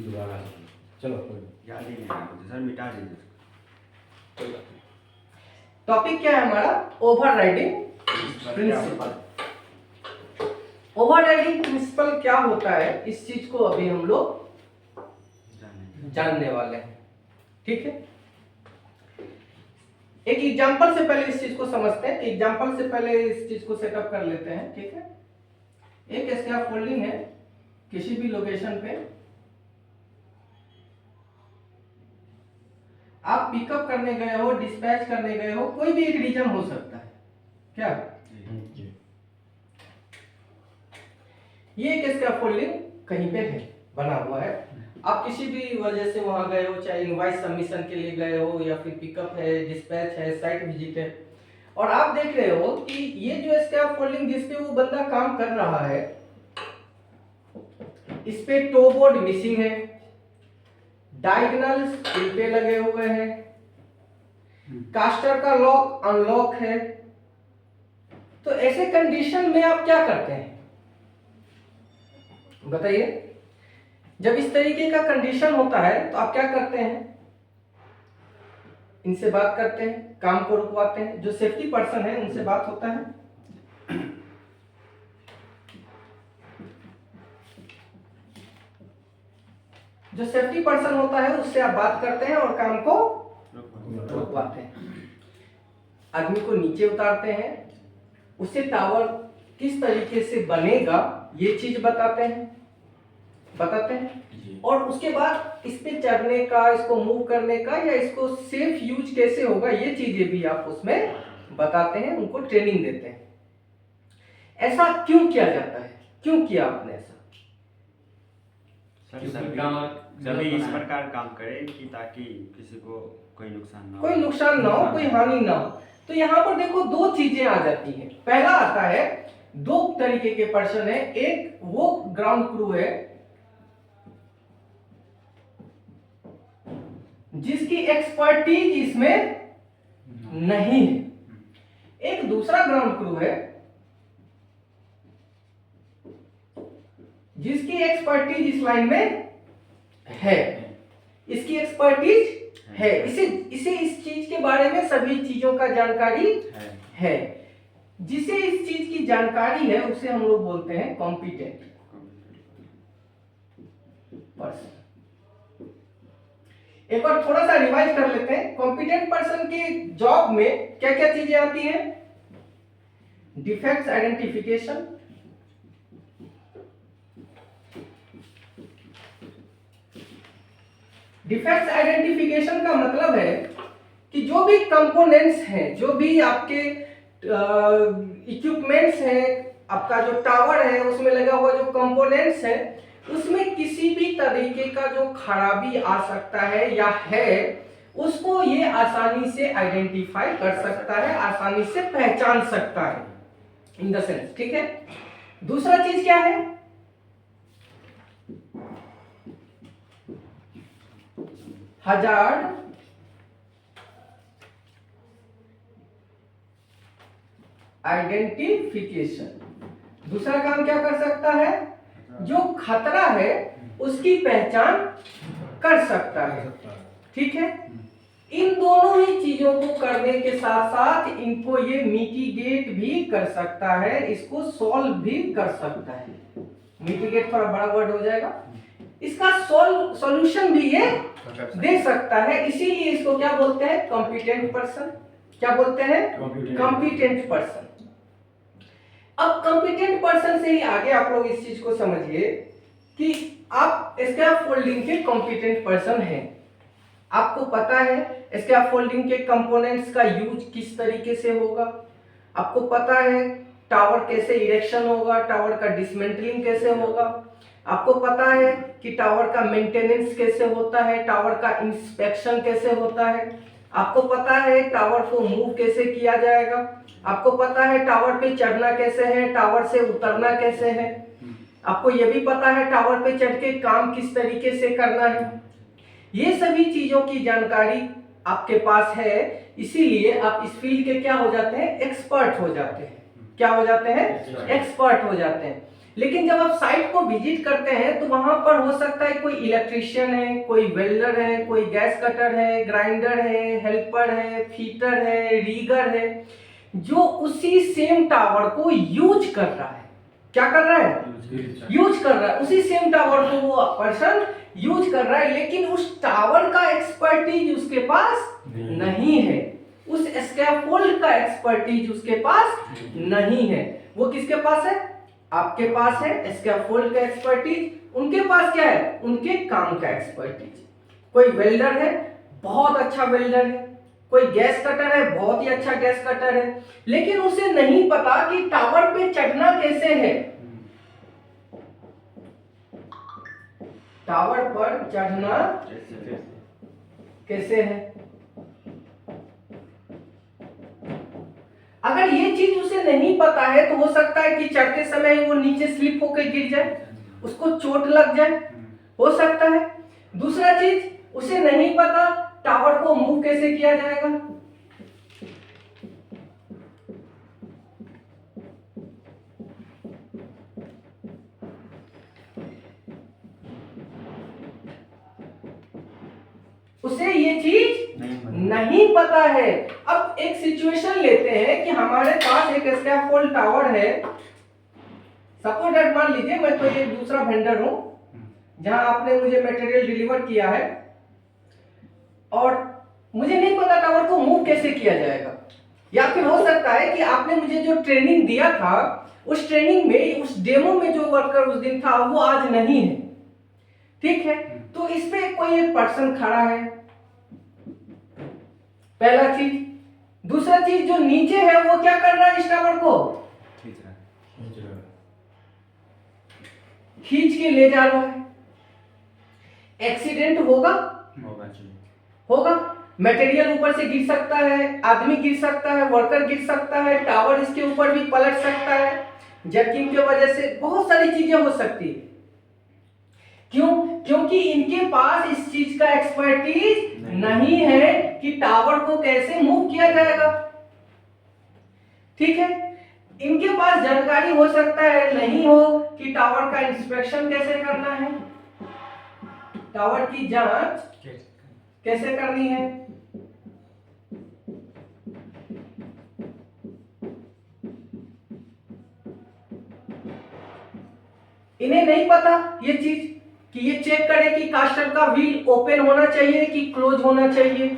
दोबारा चलो याद ही नहीं आ रहा मुझे सर, मिटा दीजिए। कोई बात नहीं। टॉपिक क्या है हमारा? Overriding principal. ओवरराइडिंग प्रिंसिपल क्या होता है, इस चीज को अभी हम लोग जानने वाले हैं। ठीक है, एक एग्जांपल से पहले इस चीज को समझते हैं। एग्जांपल से पहले इस चीज को सेटअप कर लेते हैं। ठीक है, एक स्कैफोल्डिंग है किसी भी लोकेशन पे, आप पिकअप करने गए हो, डिस्पैच करने गए हो, कोई भी एक रीजन हो सकता है। क्या ये एक स्कैफोल्डिंग कहीं पे है, बना हुआ है। आप किसी भी वजह से वहां गए हो, चाहे इनवॉइस सबमिशन के लिए गए हो या फिर पिकअप है, डिस्पैच है, साइट विजिट है, और आप देख रहे हो कि ये जो स्कैफोल्डिंग जिस पे वो बंदा काम कर रहा है, इस पे टो बोर्ड मिसिंग है, डायगोनल्स इन पे लगे हुए हैं, कास्टर का लॉक अनलॉक है। तो ऐसे कंडीशन में आप क्या करते हैं बताइए? जब इस तरीके का कंडीशन होता है तो आप क्या करते हैं? इनसे बात करते हैं, काम को रुकवाते हैं। जो सेफ्टी पर्सन है उनसे बात होता है, जो सेफ्टी पर्सन होता है उससे आप बात करते हैं और काम को रुकवाते हैं। आदमी को नीचे उतारते हैं, उसे टावर किस तरीके से बनेगा ये चीज बताते हैं और उसके बाद इस पे चढ़ने का, इसको मूव करने का या इसको सेफ यूज कैसे होगा ये चीजें भी आप उसमें बताते हैं, उनको ट्रेनिंग देते हैं। ऐसा क्यों किया जाता है? क्यों किया आपने ऐसा? सर सभी इस प्रकार काम करें कि ताकि किसी को कोई नुकसान ना हो, कोई हानि ना हो। तो यहाँ पर देखो दो चीजें आ जाती हैं। पहला आता है, दो तरीके के पर्सन है। एक वो ग्राउंड क्रू है जिसकी एक्सपर्टीज इसमें नहीं है, एक दूसरा ग्राउंड क्रू है जिसकी एक्सपर्टीज इस लाइन में है, इसकी एक्सपर्टीज है, इसे इस चीज के बारे में सभी चीजों का जानकारी है। जिसे इस चीज की जानकारी है उसे हम लोग बोलते हैं कॉम्पिटेंट पर्सन। एक बार थोड़ा सा रिवाइज कर लेते हैं। कॉम्पिटेंट पर्सन के जॉब में क्या क्या चीजें आती हैं? डिफेक्ट्स आइडेंटिफिकेशन, डिफेक्ट्स आइडेंटिफिकेशन का मतलब है कि जो भी कंपोनेंट्स हैं, जो भी आपके इक्विपमेंट्स हैं, आपका जो टावर है उसमें लगा हुआ जो कंपोनेंट्स है, उसमें किसी भी तरीके का जो खराबी आ सकता है या है, उसको ये आसानी से आइडेंटिफाई कर सकता है, आसानी से पहचान सकता है इन द सेंस। ठीक है, दूसरा चीज क्या है? Hazard identification. दूसरा काम क्या कर सकता है? जो खतरा है उसकी पहचान कर सकता है। ठीक है, इन दोनों ही चीजों को करने के साथ साथ इनको ये मिटिगेट भी कर सकता है, इसको सॉल्व भी कर सकता है। मिटिगेट थोड़ा बड़ा वर्ड हो जाएगा, इसका सॉल्यूशन भी ये दे सकता है। इसीलिए इसको क्या बोलते हैं? Competent person. क्या बोलते हैं? Competent person. अब कॉम्पिटेंट पर्सन से ही आगे आप लोग इस चीज को समझिए कि आप स्कैफोल्डिंग के कॉम्पिटेंट पर्सन हैं। आपको पता है स्कैफोल्डिंग के कंपोनेंट्स का यूज किस तरीके से होगा, आपको पता है टावर कैसे इरेक्शन होगा, टावर का डिसमेंटलिंग कैसे होगा, आपको पता है कि टावर का मेंटेनेंस कैसे होता है, टावर का इंस्पेक्शन कैसे होता है, आपको पता है टावर को मूव कैसे किया जाएगा, आपको पता है टावर पे चढ़ना कैसे है, टावर से उतरना कैसे है, आपको यह भी पता है टावर पे चढ़ के काम किस तरीके से करना है। ये सभी चीजों की जानकारी आपके पास है, इसीलिए आप इस फील्ड के क्या हो जाते हैं? एक्सपर्ट हो जाते हैं। क्या हो जाते हैं? एक्सपर्ट हो जाते हैं। लेकिन जब आप साइट को विजिट करते हैं तो वहां पर हो सकता है कोई इलेक्ट्रिशियन है, कोई वेल्डर है, कोई गैस कटर है, ग्राइंडर है, हेल्पर है, फीटर है, रीगर है, जो उसी सेम टावर को यूज कर रहा है। क्या कर रहा है? यूज कर रहा है। उसी सेम टावर को वो पर्सन यूज कर रहा है, लेकिन उस टावर का एक्सपर्टीज उसके पास नहीं है, उस स्कैफोल्ड का एक्सपर्टीज उसके पास नहीं है। वो किसके पास है? आपके पास है स्कैफोल्ड का एक्सपर्टीज। उनके पास क्या है? उनके काम का एक्सपर्टीज। कोई वेल्डर है, बहुत अच्छा वेल्डर है, कोई गैस कटर है, बहुत ही अच्छा गैस कटर है, लेकिन उसे नहीं पता कि टावर पे चढ़ना कैसे है, टावर पर चढ़ना कैसे है। अगर ये चीज उसे नहीं पता है तो हो सकता है कि चढ़ते समय वो नीचे स्लिप होकर गिर जाए, उसको चोट लग जाए, हो सकता है। दूसरा चीज, उसे नहीं पता टावर को मूव कैसे किया जाएगा। उसे ये चीज नहीं पता है। अब एक सिचुएशन लेते हैं कि हमारे पास एक स्कैफोल्ड टावर है। सपोज दैट, मान लीजिए मैं कोई एक दूसरा वेंडर हूं जहां आपने मुझे मटेरियल डिलीवर किया है और मुझे नहीं पता टावर को मूव कैसे किया जाएगा। या फिर हो सकता है कि आपने मुझे जो ट्रेनिंग दिया था, उस ट्रेनिंग में, उस डेमो में जो वर्कर उस दिन था वो आज नहीं है। ठीक है, तो इस पे कोई एक पर्सन खड़ा है, पहला चीज। दूसरा चीज, जो नीचे है वो क्या कर रहा है? इस टावर को खींच के ले जा रहा है। एक्सीडेंट होगा, होगा। मटेरियल ऊपर से गिर सकता है, आदमी गिर सकता है, वर्कर गिर सकता है, टावर इसके ऊपर भी पलट सकता है, जर्किंग की वजह से बहुत सारी चीजें हो सकती है। क्यों? क्योंकि इनके पास इस चीज का एक्सपर्टीज नहीं है कि टावर को कैसे मूव किया जाएगा। ठीक है, इनके पास जानकारी हो सकता है नहीं हो कि टावर का इंस्पेक्शन कैसे करना है, टावर की जांच कैसे करनी है। इन्हें नहीं पता ये चीज कि ये चेक करे कि कास्टर का व्हील ओपन होना चाहिए कि क्लोज होना चाहिए।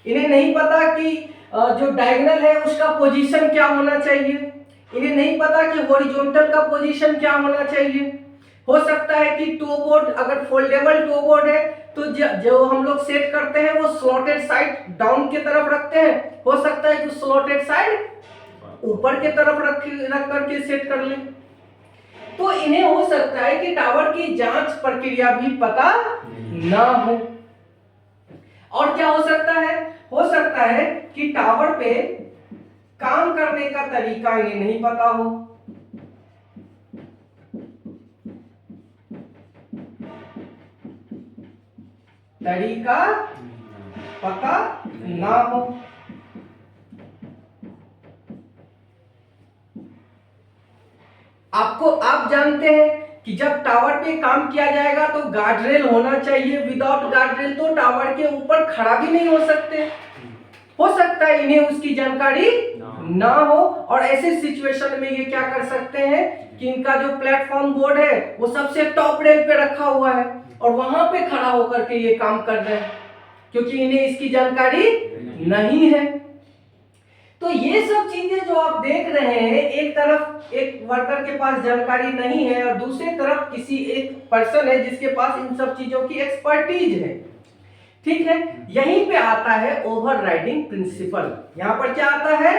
इन्हें नहीं पता कि जो डायगोनल है उसका पोजीशन क्या होना चाहिए। इन्हें नहीं पता कि हॉरिजॉन्टल का पोजीशन क्या होना चाहिए। हो सकता है कि टो बोर्ड, अगर फोल्डेबल टो बोर्ड है तो जो हम लोग सेट करते हैं वो स्लॉटेड साइड डाउन की तरफ रखते हैं। हो सकता है कि स्लॉटेड साइड ऊपर की तरफ रख करके सेट कर लें। तो इन्हें हो सकता है कि टावर की जांच प्रक्रिया भी पता ना हो। और क्या हो सकता है? हो सकता है कि टावर पे काम करने का तरीका इन्हें नहीं पता हो। तरीका पता ना हो। आप जानते हैं कि जब टावर पे काम किया जाएगा तो गार्डरेल होना चाहिए। विदाउट गार्डरेल तो टावर के ऊपर खड़ा भी नहीं हो सकते। हो सकता है इन्हें उसकी जानकारी ना हो, और ऐसे सिचुएशन में ये क्या कर सकते हैं कि इनका जो प्लेटफॉर्म बोर्ड है वो सबसे टॉप रेल पे रखा हुआ है और वहां पे खड़ा होकर के ये काम कर रहे हैं, क्योंकि इन्हें इसकी जानकारी नहीं है। तो ये सब चीजें जो आप देख रहे हैं, एक तरफ एक वर्कर के पास जानकारी नहीं है और दूसरी तरफ किसी एक पर्सन है जिसके पास इन सब चीजों की एक्सपर्टीज है। ठीक है, यहीं पे आता है ओवरराइडिंग प्रिंसिपल। यहाँ पर क्या आता है?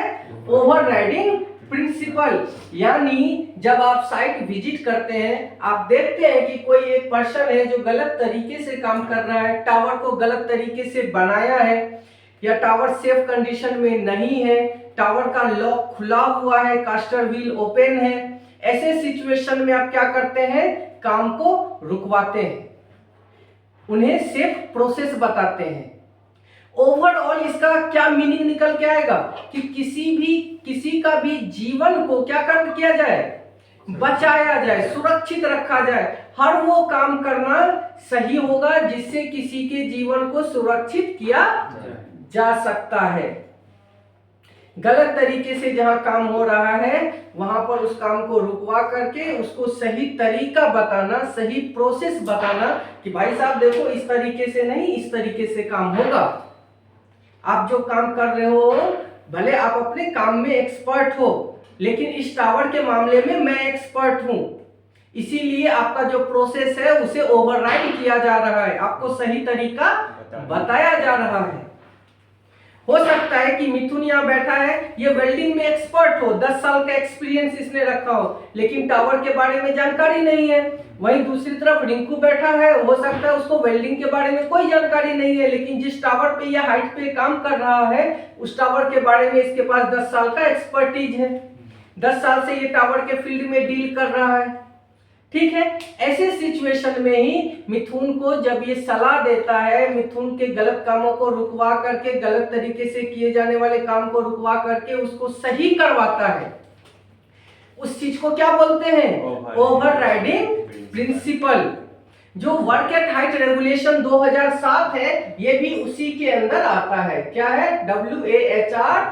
Overriding principle. यानी जब आप साइट विजिट करते हैं, आप देखते हैं कि कोई एक पर्सन है जो गलत तरीके से काम कर रहा है, टावर को गलत तरीके से बनाया है, या टावर सेफ कंडीशन में नहीं है, टावर का लॉक खुला हुआ है, कास्टर व्हील ओपन है। ऐसे सिचुएशन में आप क्या करते हैं? काम को रुकवाते हैं, उन्हें सेफ प्रोसेस बताते हैं। ओवरऑल इसका क्या मीनिंग निकल के आएगा कि किसी का भी जीवन को क्या किया जाए? बचाया जाए, सुरक्षित रखा जाए। हर वो काम करना सही होगा जिससे किसी के जीवन को सुरक्षित किया जा सकता है। गलत तरीके से जहां काम हो रहा है वहां पर उस काम को रुकवा करके उसको सही तरीका बताना, सही प्रोसेस बताना कि भाई साहब देखो इस तरीके से नहीं, इस तरीके से काम होगा। आप जो काम कर रहे हो भले आप अपने काम में एक्सपर्ट हो, लेकिन इस टावर के मामले में मैं एक्सपर्ट हूं, इसीलिए आपका जो प्रोसेस है उसे ओवरराइड किया जा रहा है, आपको सही तरीका बताया जा रहा है। हो सकता है कि मिथुन यहाँ बैठा है, ये वेल्डिंग में एक्सपर्ट हो, 10 साल का एक्सपीरियंस इसने रखा हो, लेकिन टावर के बारे में जानकारी नहीं है। वहीं दूसरी तरफ रिंकू बैठा है, हो सकता है उसको वेल्डिंग के बारे में कोई जानकारी नहीं है, लेकिन जिस टावर पे या हाइट पे काम कर रहा है उस टावर के बारे में इसके पास 10 साल का एक्सपर्टीज है, 10 साल से ये टावर के फील्ड में डील कर रहा है। ठीक है, ऐसे सिचुएशन में ही मिथुन को जब ये सलाह देता है, मिथुन के गलत कामों को रुकवा करके, गलत तरीके से किए जाने वाले काम को रुकवा करके उसको सही करवाता है, उस चीज को क्या बोलते हैं? Overriding principle. जो वर्क एट हाइट रेगुलेशन 2007 है, ये भी उसी के अंदर आता है। क्या है? WAHR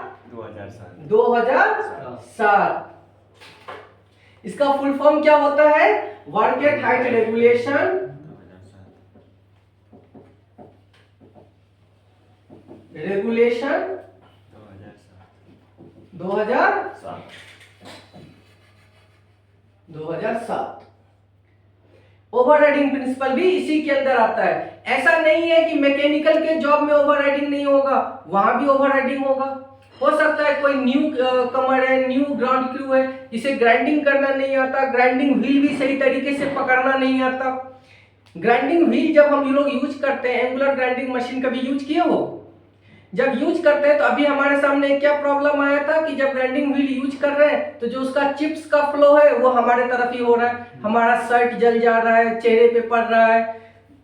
2007। इसका फुल फॉर्म क्या होता है? Work at height regulation 2007। Overriding principle भी इसी के अंदर आता है। ऐसा नहीं है कि मैकेनिकल के जॉब में ओवरराइडिंग नहीं होगा, वहां भी ओवरराइडिंग होगा। हो सकता है कोई न्यू कमर है, न्यू ग्राउंड क्रू है, जिसे ग्राइंडिंग करना नहीं आता, ग्राइंडिंग व्हील भी सही तरीके से पकड़ना नहीं आता। ग्राइंडिंग व्हील जब हम लोग यूज करते हैं, एंगुलर ग्राइंडिंग मशीन कभी यूज किए हो? जब यूज करते हैं तो अभी हमारे सामने क्या प्रॉब्लम आया था कि जब ग्राइंडिंग व्हील यूज कर रहे हैं तो जो उसका चिप्स का फ्लो है वो हमारे तरफ ही हो रहा है, हमारा शर्ट जल जा रहा है, चेहरे पे पड़ रहा है,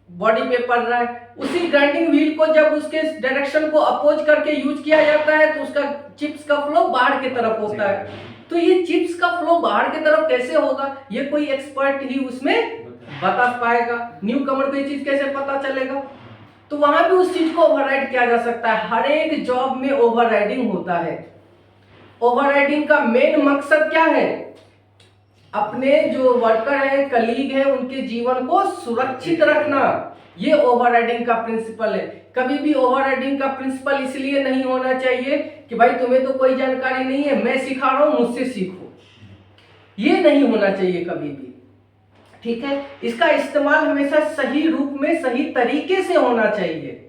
बॉडी पे पड़ रहा है। उसी ग्राइंडिंग व्हील को जब उसके डायरेक्शन को अपोज करके यूज किया जाता है तो उसका चिप्स का फ्लो बाहर की तरफ होता है। तो ये चिप्स का फ्लो बाहर की तरफ कैसे होगा, ये कोई एक्सपर्ट ही उसमें बता पाएगा। न्यू कमर को ये चीज कैसे पता चलेगा? तो वहां भी उस चीज को ओवरराइड किया जा सकता है। हर एक जॉब में ओवरराइडिंग होता है। ओवरराइडिंग का मेन मकसद क्या है? अपने जो वर्कर है, कलीग है, उनके जीवन को सुरक्षित रखना। ये ओवरराइडिंग का प्रिंसिपल है। कभी भी ओवरराइडिंग का प्रिंसिपल इसलिए नहीं होना चाहिए कि भाई तुम्हें तो कोई जानकारी नहीं है, मैं सिखा रहा हूं, मुझसे सीखो। ये नहीं होना चाहिए कभी भी। ठीक है, इसका इस्तेमाल हमेशा सही रूप में, सही तरीके से होना चाहिए।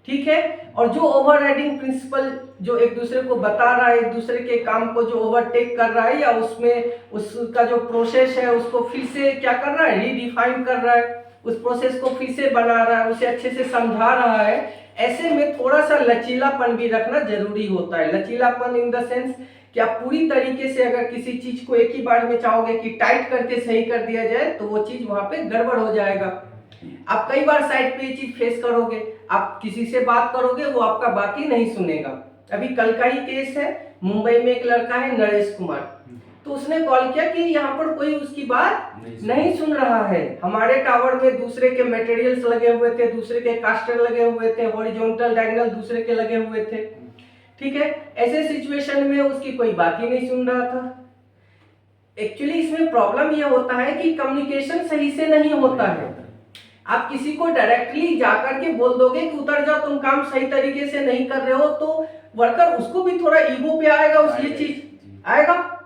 ठीक है, और जो ओवरराइडिंग प्रिंसिपल जो एक दूसरे को बता रहा है, एक दूसरे के काम को जो ओवरटेक कर रहा है या उसमें उसका जो प्रोसेस है उसको फिर से क्या कर रहा है, रीडिफाइन कर रहा है, उस प्रोसेस को फिर से बना रहा है, उसे अच्छे से समझा रहा है, ऐसे में थोड़ा सा लचीलापन भी रखना जरूरी होता है। लचीलापन इन द सेंस कि आप पूरी तरीके से अगर किसी चीज को एक ही बार में चाहोगे कि टाइट करके सही कर दिया जाए तो वो चीज वहां पे गड़बड़ हो जाएगा। आप कई बार साइड पे ये चीज फेस करोगे, आप किसी से बात करोगे वो आपका बात ही नहीं सुनेगा। अभी कल का ही केस है, मुंबई में एक लड़का है नरेश कुमार, तो उसने कॉल किया कि यहाँ पर कोई उसकी बात नहीं सुन रहा है। हमारे टावर में दूसरे के मटेरियल्स लगे हुए थे, दूसरे के कास्टर लगे हुए थे, हॉरिजॉन्टल डायगोनल दूसरे के लगे हुए थे। ठीक है, ऐसे सिचुएशन में उसकी कोई बात ही नहीं सुन रहा था। एक्चुअली इसमें प्रॉब्लम यह होता है कि कम्युनिकेशन सही से नहीं होता है। आप किसी को डायरेक्टली जाकर के बोल दोगे कि उतर जाओ, तुम काम सही तरीके से नहीं कर रहे हो, तो वर्कर उसको भी थोड़ा ईगो पे आएगा, उस ये चीज आएगा।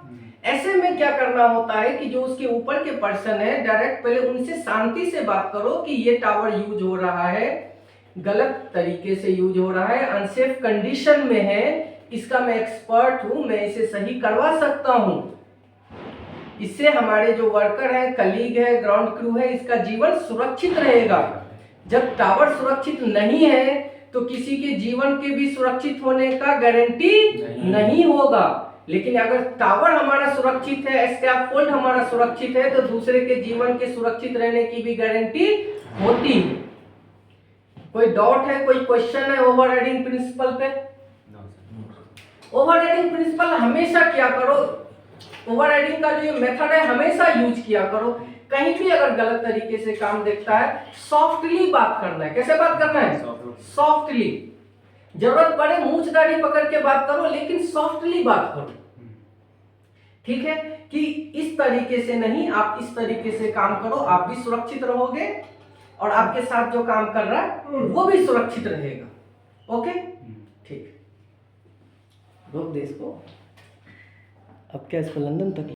ऐसे में क्या करना होता है कि जो उसके ऊपर के पर्सन है, डायरेक्ट पहले उनसे शांति से बात करो कि ये टावर यूज हो रहा है, गलत तरीके से यूज हो रहा है, अनसेफ कंडीशन में है, इसका मैं एक्सपर्ट हूं, मैं इसे सही करवा सकता हूं। इससे हमारे जो वर्कर है, कलीग है, ग्राउंड क्रू है, इसका जीवन सुरक्षित रहेगा। जब टावर सुरक्षित नहीं है तो किसी के जीवन के भी सुरक्षित होने का गारंटी नहीं होगा। लेकिन अगर टावर हमारा सुरक्षित है, स्कैफोल्ड हमारा सुरक्षित है, तो दूसरे के जीवन के सुरक्षित रहने की भी गारंटी होती है। कोई डाउट है, कोई क्वेश्चन है ओवरराइडिंग प्रिंसिपल पे? ओवरराइडिंग प्रिंसिपल हमेशा क्या करो, ओवर राइडिंग का जो ये मेथड है हमेशा यूज किया करो। कहीं भी अगर गलत तरीके से काम देखता है, सॉफ्टली बात करना है। कैसे बात करना है? सॉफ्टली। जरूरत पड़े मूंछ दाढ़ी पकड़ के बात करो, लेकिन सॉफ्टली बात करो। ठीक है कि इस तरीके से नहीं, आप इस तरीके से काम करो, आप भी सुरक्षित रहोगे और आपके साथ जो काम कर रहा है वो भी सुरक्षित रहेगा। ओके, ठीक। रोक दे इसको। अब क्या इसको लंदन तक